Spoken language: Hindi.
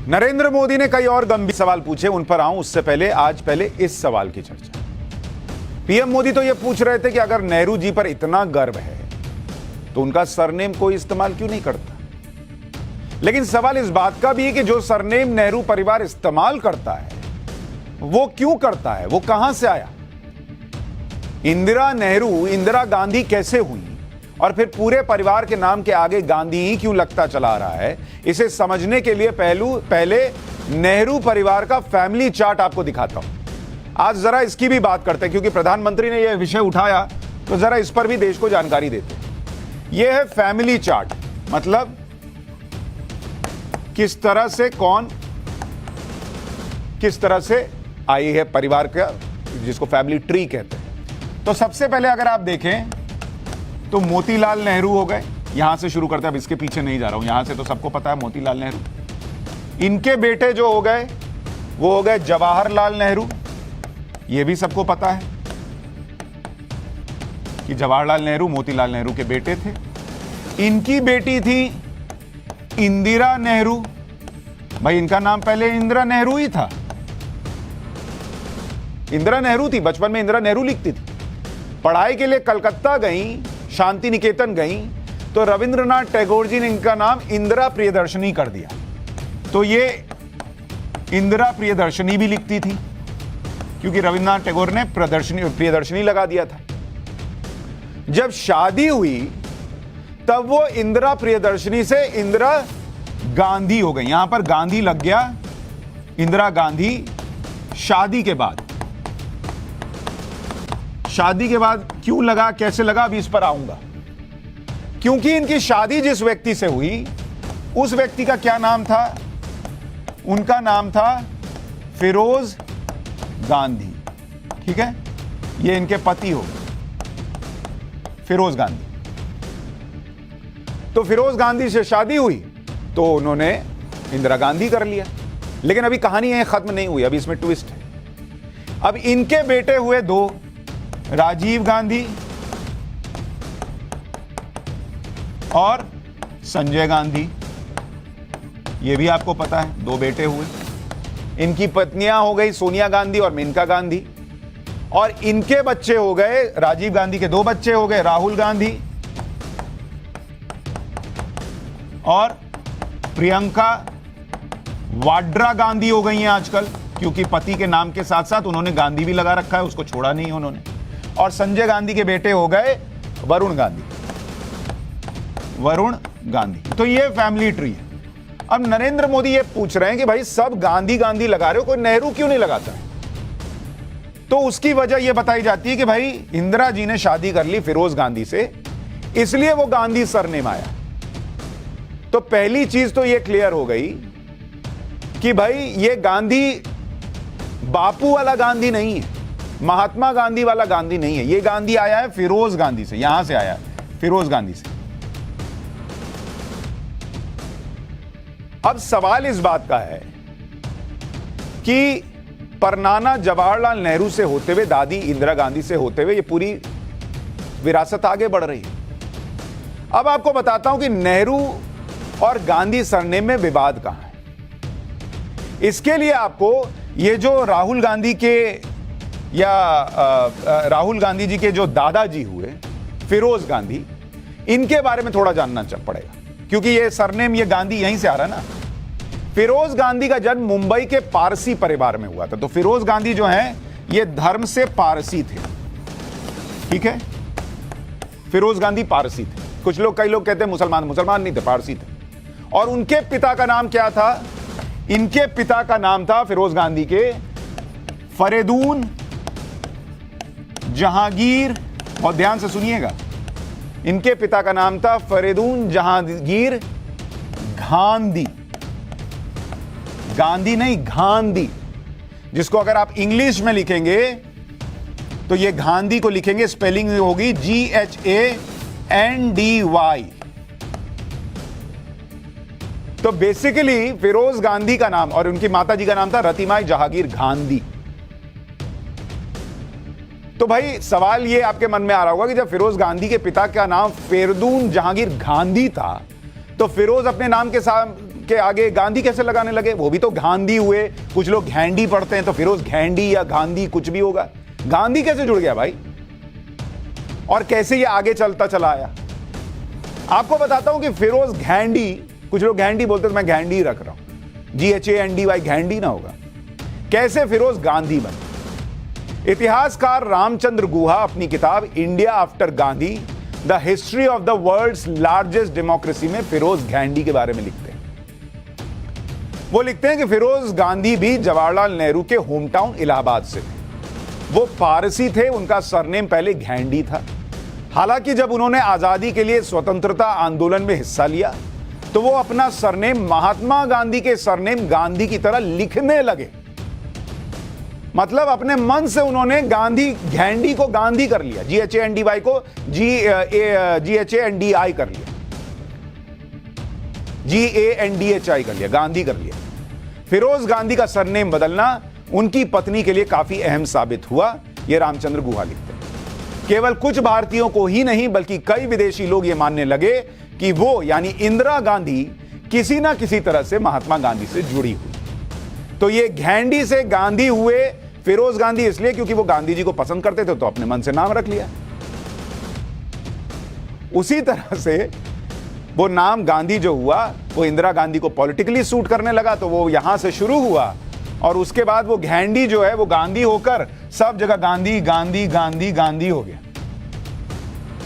नरेंद्र मोदी ने कई और गंभीर सवाल पूछे, उन पर आऊं उससे पहले आज इस सवाल की चर्चा। पीएम मोदी तो यह पूछ रहे थे कि अगर नेहरू जी पर इतना गर्व है तो उनका सरनेम कोई इस्तेमाल क्यों नहीं करता। लेकिन सवाल इस बात का भी है कि जो सरनेम नेहरू परिवार इस्तेमाल करता है वो क्यों करता है, वो कहां से आया। इंदिरा नेहरू इंदिरा गांधी कैसे हुई और फिर पूरे परिवार के नाम के आगे गांधी ही क्यों लगता चला आ रहा है, इसे समझने के लिए पहले नेहरू परिवार का फैमिली चार्ट आपको दिखाता हूं। आज जरा इसकी भी बात करते हैं क्योंकि प्रधानमंत्री ने यह विषय उठाया, तो जरा इस पर भी देश को जानकारी देते हैं। यह है फैमिली चार्ट, मतलब किस तरह से आई है परिवार का, जिसको फैमिली ट्री कहते हैं। तो सबसे पहले अगर आप देखें तो मोतीलाल नेहरू हो गए, यहां से शुरू करते हैं, अब इसके पीछे नहीं जा रहा हूं, यहां से तो सबको पता है मोतीलाल नेहरू। इनके बेटे जो हो गए वो हो गए जवाहरलाल नेहरू, ये भी सबको पता है कि जवाहरलाल नेहरू मोतीलाल नेहरू के बेटे थे। इनकी बेटी थी इंदिरा नेहरू, भाई इनका नाम पहले इंदिरा नेहरू ही था, इंदिरा नेहरू थी, बचपन में इंदिरा नेहरू लिखती थी। पढ़ाई के लिए कलकत्ता गई, शांति निकेतन गई, तो रविंद्रनाथ टैगोर जी ने इनका नाम इंदिरा प्रियदर्शनी कर दिया, तो ये इंदिरा प्रियदर्शनी भी लिखती थी क्योंकि रविंद्रनाथ टैगोर ने प्रियदर्शनी लगा दिया था। जब शादी हुई तब वो इंदिरा प्रियदर्शनी से इंदिरा गांधी हो गई, यहां पर गांधी लग गया, इंदिरा गांधी। शादी के बाद क्यों लगा, कैसे लगा, अभी इस पर आऊंगा। क्योंकि इनकी शादी जिस व्यक्ति से हुई उस व्यक्ति का क्या नाम था, उनका नाम था फिरोज गांधी, ठीक है, ये इनके पति हो फिरोज गांधी। तो फिरोज गांधी से शादी हुई तो उन्होंने इंदिरा गांधी कर लिया। लेकिन अभी कहानी है खत्म नहीं हुई, अभी इसमें ट्विस्ट है। अब इनके बेटे हुए दो, राजीव गांधी और संजय गांधी, ये भी आपको पता है, दो बेटे हुए। इनकी पत्नियां हो गई सोनिया गांधी और मेनका गांधी, और इनके बच्चे हो गए, राजीव गांधी के दो बच्चे हो गए, राहुल गांधी और प्रियंका वाड्रा गांधी हो गई हैं आजकल, क्योंकि पति के नाम के साथ साथ उन्होंने गांधी भी लगा रखा है, उसको छोड़ा नहीं उन्होंने। और संजय गांधी के बेटे हो गए वरुण गांधी। तो ये फैमिली ट्री है। अब नरेंद्र मोदी ये पूछ रहे हैं कि भाई सब गांधी गांधी लगा रहे हो, कोई नेहरू क्यों नहीं लगाता है। तो उसकी वजह यह बताई जाती है कि भाई इंदिरा जी ने शादी कर ली फिरोज गांधी से, इसलिए वो गांधी सरनेम आया। तो पहली चीज तो ये क्लियर हो गई कि भाई ये गांधी बापू वाला गांधी नहीं है, महात्मा गांधी वाला गांधी नहीं है, ये गांधी आया है फिरोज गांधी से, यहां से आया है फिरोज गांधी से। अब सवाल इस बात का है कि परनाना जवाहरलाल नेहरू से होते हुए, दादी इंदिरा गांधी से होते हुए, ये पूरी विरासत आगे बढ़ रही है। अब आपको बताता हूं कि नेहरू और गांधी सरनेम में विवाद कहां है। इसके लिए आपको ये जो राहुल गांधी जी के जो दादाजी हुए फिरोज गांधी, इनके बारे में थोड़ा जानना पड़ेगा, क्योंकि ये सरनेम, ये गांधी यहीं से आ रहा है ना। फिरोज गांधी का जन्म मुंबई के पारसी परिवार में हुआ था। तो फिरोज गांधी जो हैं ये धर्म से पारसी थे, ठीक है, फिरोज गांधी पारसी थे। कई लोग कहते हैं मुसलमान नहीं थे, पारसी थे। और उनके पिता का नाम क्या था, इनके पिता का नाम था फिरोज गांधी के फरीदून जहांगीर, बहुत ध्यान से सुनिएगा, इनके पिता का नाम था फरीदून जहांगीर गांधी, गांधी नहीं गांधी, जिसको अगर आप इंग्लिश में लिखेंगे तो ये गांधी को लिखेंगे, स्पेलिंग होगी GHANDY। तो बेसिकली फिरोज गांधी का नाम और उनकी माताजी का नाम था रतिमाई जहांगीर गांधी। तो भाई सवाल ये आपके मन में आ रहा होगा कि जब फिरोज गांधी के पिता का नाम फरीदून जहांगीर गांधी था, तो फिरोज अपने नाम के के आगे गांधी कैसे लगाने लगे? वो भी तो गांधी हुए, कुछ लोग घैंडी पढ़ते हैं तो फिरोज घैंडी या गांधी कुछ भी होगा। गांधी कैसे जुड़ गया भाई, और कैसे ये आगे चलता चला आया? आपको बताता हूं कि फिरोज घैंडी, कुछ लोग घैंडी बोलते तो मैं घैंडी रख रहा हूं, GHANDY, घैंडी ना होगा। कैसे फिरोज गांधी बने? इतिहासकार रामचंद्र गुहा अपनी किताब India after Gandhi, the history of the world's largest democracy में फिरोज घैंडी के बारे में लिखते हैं। वो लिखते हैं कि फिरोज गांधी भी जवाहरलाल नेहरू के होम टाउन इलाहाबाद से थे। वो पारसी थे, उनका सरनेम पहले घैंडी था। हालांकि जब उन्होंने आजादी के लिए स्वतंत्रता आंदोलन में हिस्सा लिया तो वो अपना सरनेम महात्मा गांधी के सरनेम गांधी की तरह लिखने लगे। मतलब अपने मन से उन्होंने गांधी घैंडी को गांधी कर लिया, GHANDY को GHANDI कर लिया, GANDHI कर लिया, गांधी कर लिया। फिरोज गांधी का सरनेम बदलना उनकी पत्नी के लिए काफी अहम साबित हुआ, यह रामचंद्र गुहा लिखते हैं। केवल कुछ भारतीयों को ही नहीं बल्कि कई विदेशी लोग यह मानने लगे कि वो यानी इंदिरा गांधी किसी ना किसी तरह से महात्मा गांधी से जुड़ी हुई। तो ये घैंडी से गांधी हुए फिरोज गांधी इसलिए क्योंकि वो गांधी जी को पसंद करते थे तो अपने मन से नाम रख लिया। उसी तरह से वो नाम गांधी जो हुआ वो इंदिरा गांधी को पॉलिटिकली सूट करने लगा तो वो यहां से शुरू हुआ, और उसके बाद वो घैंडी जो है वो गांधी होकर सब जगह गांधी गांधी गांधी गांधी हो गया।